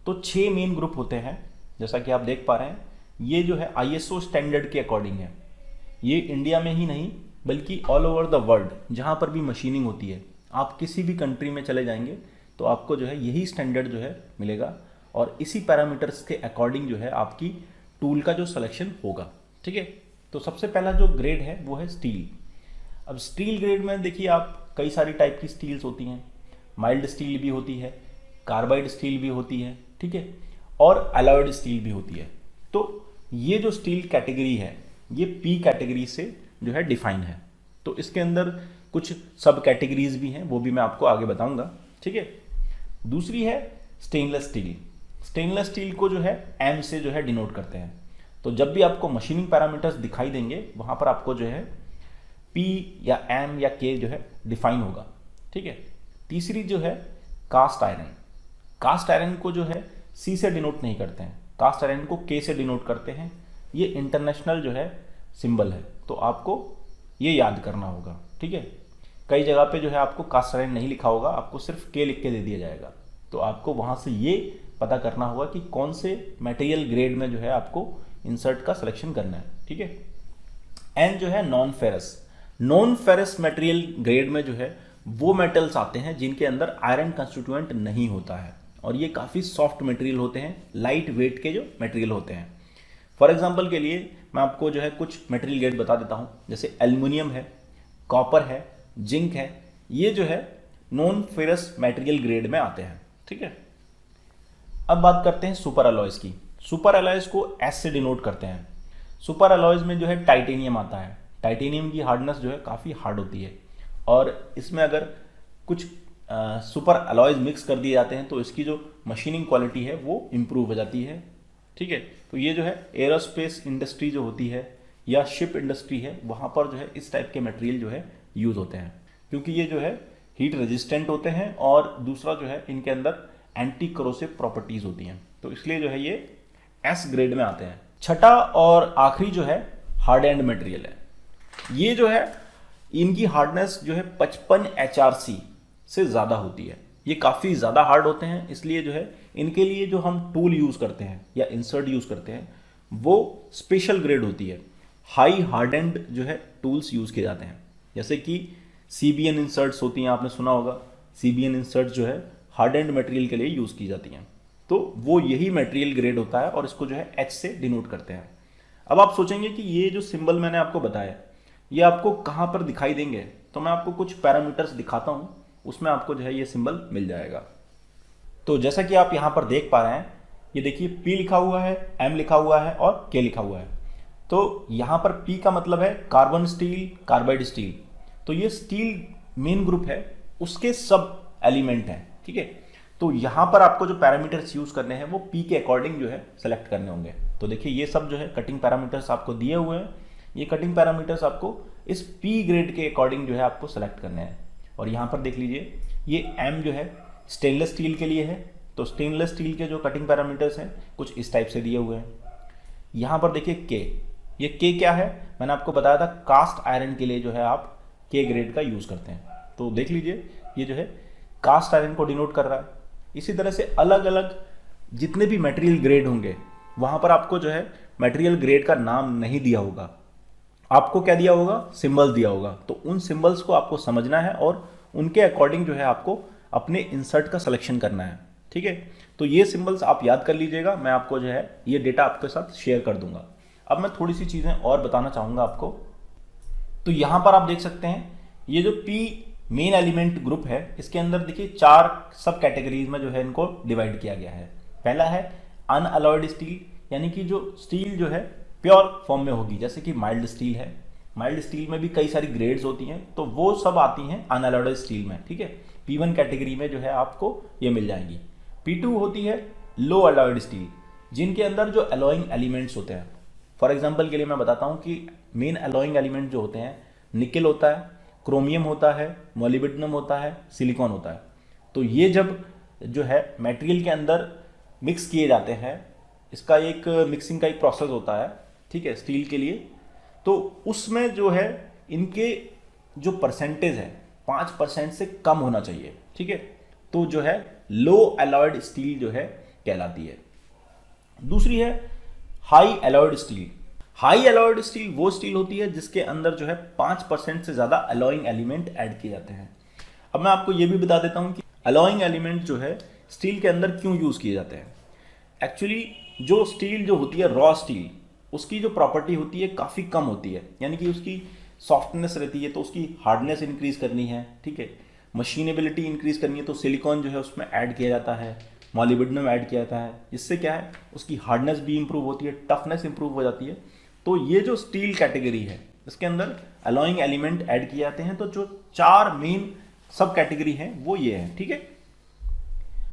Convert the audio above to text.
तो 6 main group होते हैं जैसा कि आप देख पा रहे हैं। ये जो है आईएसओ स्टैंडर्ड के अकॉर्डिंग है। ये इंडिया में ही नहीं बल्कि ऑल ओवर द वर्ल्ड जहाँ पर भी मशीनिंग होती है, आप किसी भी कंट्री में चले जाएंगे तो आपको जो है यही स्टैंडर्ड जो है मिलेगा, और इसी पैरामीटर्स के अकॉर्डिंग जो है आपकी टूल का जो सिलेक्शन होगा। ठीक है, तो सबसे पहला जो ग्रेड है वो है स्टील। अब स्टील ग्रेड में देखिए आप कई सारी टाइप की स्टील्स होती हैं। माइल्ड स्टील भी होती है, कार्बाइड स्टील भी होती है, ठीक है, और अलॉयड स्टील भी होती है। तो ये जो स्टील कैटेगरी है ये पी कैटेगरी से जो है डिफाइन है। तो इसके अंदर कुछ सब कैटेगरीज भी हैं, वो भी मैं आपको आगे बताऊंगा। ठीक है, दूसरी है स्टेनलेस स्टील। स्टेनलेस स्टील को जो है एम से जो है डिनोट करते हैं। तो जब भी आपको मशीनिंग पैरामीटर्स दिखाई देंगे वहां पर आपको जो है पी या एम या के जो है डिफाइन होगा। ठीक है, तीसरी जो है कास्ट आयरन। कास्ट आयरन को जो है सी से डिनोट नहीं करते हैं, कास्ट आयरन को के से डिनोट करते हैं। ये इंटरनेशनल जो है सिंबल है, तो आपको ये याद करना होगा। ठीक है, कई जगह पे जो है आपको कास्ट आयरन नहीं लिखा होगा, आपको सिर्फ के लिख के दे दिया जाएगा। तो आपको वहां से ये पता करना होगा कि कौन से मटेरियल ग्रेड में जो है आपको इंसर्ट का सिलेक्शन करना है। ठीक है, एन जो है non ferrous. Non ferrous material grade में जो है वो मेटल्स आते हैं जिनके अंदर आयरन कंस्टिट्यूएंट नहीं होता है, और ये काफ़ी सॉफ्ट मटेरियल होते हैं, लाइट वेट के जो मटेरियल होते हैं। फॉर एग्जांपल के लिए मैं आपको जो है कुछ मटेरियल ग्रेड बता देता हूँ, जैसे एल्युमिनियम है, कॉपर है, जिंक है, ये जो है नॉन फेरस मटेरियल ग्रेड में आते हैं। ठीक है, अब बात करते हैं सुपर अलॉयज की। सुपर अलॉयज को एस से डिनोट करते हैं। सुपर अलॉयज में जो है टाइटेनियम आता है। टाइटेनियम की हार्डनेस जो है काफ़ी हार्ड होती है, और इसमें अगर कुछ सुपर अलॉयज मिक्स कर दिए जाते हैं तो इसकी जो मशीनिंग क्वालिटी है वो इम्प्रूव हो जाती है। ठीक है, तो ये जो है एरोस्पेस इंडस्ट्री जो होती है या शिप इंडस्ट्री है, वहाँ पर जो है इस टाइप के मटेरियल जो है यूज़ होते हैं, क्योंकि ये जो है हीट रेजिस्टेंट होते हैं, और दूसरा जो है इनके अंदर एंटी करोसिव प्रॉपर्टीज़ होती हैं, तो इसलिए जो है ये एस ग्रेड में आते हैं। छठा और आखिरी जो है हार्ड एंड मटेरियल है। ये जो है इनकी हार्डनेस जो है 55 HRC से ज़्यादा होती है। ये काफ़ी ज़्यादा हार्ड होते हैं, इसलिए जो है इनके लिए जो हम टूल यूज़ करते हैं या इंसर्ट यूज़ करते हैं वो स्पेशल ग्रेड होती है। हाई हार्डेंड जो है टूल्स यूज़ किए जाते हैं, जैसे कि CBN इंसर्ट्स होती हैं, आपने सुना होगा। CBN इंसर्ट जो है हार्डेंड मटेरियल के लिए यूज़ की जाती हैं, तो वो यही मटेरियल ग्रेड होता है, और इसको जो है H से डिनोट करते हैं। अब आप सोचेंगे कि ये जो सिंबल मैंने आपको बताया ये आपको कहाँ पर दिखाई देंगे, तो मैं आपको कुछ पैरामीटर्स दिखाता हूँ, उसमें आपको जो है ये सिंबल मिल जाएगा। तो जैसा कि आप यहाँ पर देख पा रहे हैं, ये देखिए P लिखा हुआ है, M लिखा हुआ है और K लिखा हुआ है। तो यहाँ पर P का मतलब है कार्बन स्टील, कार्बाइड स्टील। तो ये स्टील मेन ग्रुप है, उसके सब एलिमेंट हैं। ठीक है, तो यहाँ पर आपको जो पैरामीटर्स यूज करने हैं वो P के अकॉर्डिंग जो है सेलेक्ट करने होंगे। तो देखिए ये सब जो है कटिंग पैरामीटर्स आपको दिए हुए हैं। ये कटिंग पैरामीटर्स आपको इस P ग्रेड के अकॉर्डिंग जो है आपको सेलेक्ट करने हैं। और यहाँ पर देख लीजिए ये M जो है स्टेनलेस स्टील के लिए है, तो स्टेनलेस स्टील के जो कटिंग पैरामीटर्स हैं कुछ इस टाइप से दिए हुए हैं। यहाँ पर देखिए K, ये K क्या है, मैंने आपको बताया था कास्ट आयरन के लिए जो है आप K ग्रेड का यूज़ करते हैं। तो देख लीजिए ये जो है कास्ट आयरन को डिनोट कर रहा है। इसी तरह से अलग अलग जितने भी मटेरियल ग्रेड होंगे वहाँ पर आपको जो है मटेरियल ग्रेड का नाम नहीं दिया होगा, आपको क्या दिया होगा, सिंबल्स दिया होगा। तो उन सिंबल्स को आपको समझना है और उनके अकॉर्डिंग जो है आपको अपने इंसर्ट का सिलेक्शन करना है। ठीक है, तो ये सिंबल्स आप याद कर लीजिएगा, मैं आपको जो है ये डेटा आपके साथ शेयर कर दूंगा। अब मैं थोड़ी सी चीज़ें और बताना चाहूँगा आपको। तो यहाँ पर आप देख सकते हैं ये जो P मेन एलिमेंट ग्रुप है, इसके अंदर देखिए 4 सब कैटेगरीज में जो है इनको डिवाइड किया गया है। पहला है अनअलॉयड स्टील, यानी कि जो स्टील जो है प्योर फॉर्म में होगी, जैसे कि माइल्ड स्टील है। माइल्ड स्टील में भी कई सारी ग्रेड्स होती हैं, तो वो सब आती हैं अनअलॉयड स्टील में। ठीक है, P1 कैटेगरी में जो है आपको ये मिल जाएंगी। P2 होती है लो अलॉयड स्टील, जिनके अंदर जो अलॉइंग एलिमेंट्स होते हैं। फॉर एग्जाम्पल के लिए मैं बताता हूँ कि मेन अलॉइंग एलिमेंट जो होते हैं निकेल होता है, क्रोमियम होता है, मोलिब्डेनम होता है, सिलिकॉन होता है। तो ये जब जो है मटेरियल के अंदर मिक्स किए जाते हैं, इसका एक मिक्सिंग का एक प्रोसेस होता है, ठीक है, स्टील के लिए। तो उसमें जो है इनके जो परसेंटेज है 5% से कम होना चाहिए। ठीक है, तो जो है लो अलॉयड स्टील जो है कहलाती है। दूसरी है high alloyed steel. High alloyed steel वो स्टील होती है जिसके अंदर जो है 5% से ज़्यादा अलॉइंग एलिमेंट ऐड किए जाते हैं। अब मैं आपको ये भी बता देता हूँ कि अलॉइंग एलिमेंट जो है स्टील के अंदर क्यों यूज़ किए जाते हैं। एक्चुअली जो स्टील जो होती है रॉ स्टील, उसकी जो प्रॉपर्टी होती है काफ़ी कम होती है, यानी कि उसकी सॉफ्टनेस रहती है, तो उसकी हार्डनेस इंक्रीज करनी है, ठीक है, मशीनेबिलिटी इंक्रीज करनी है, तो सिलिकॉन जो है उसमें ऐड किया जाता है, मॉलिब्डेनम ऐड किया जाता है। इससे क्या है, उसकी हार्डनेस भी इंप्रूव होती है, टफनेस इंप्रूव हो जाती है। तो ये जो स्टील कैटेगरी है इसके अंदर अलॉइंग एलिमेंट ऐड किए जाते हैं। तो जो 4 मेन सब कैटेगरी हैं वो ये है, ठीक है।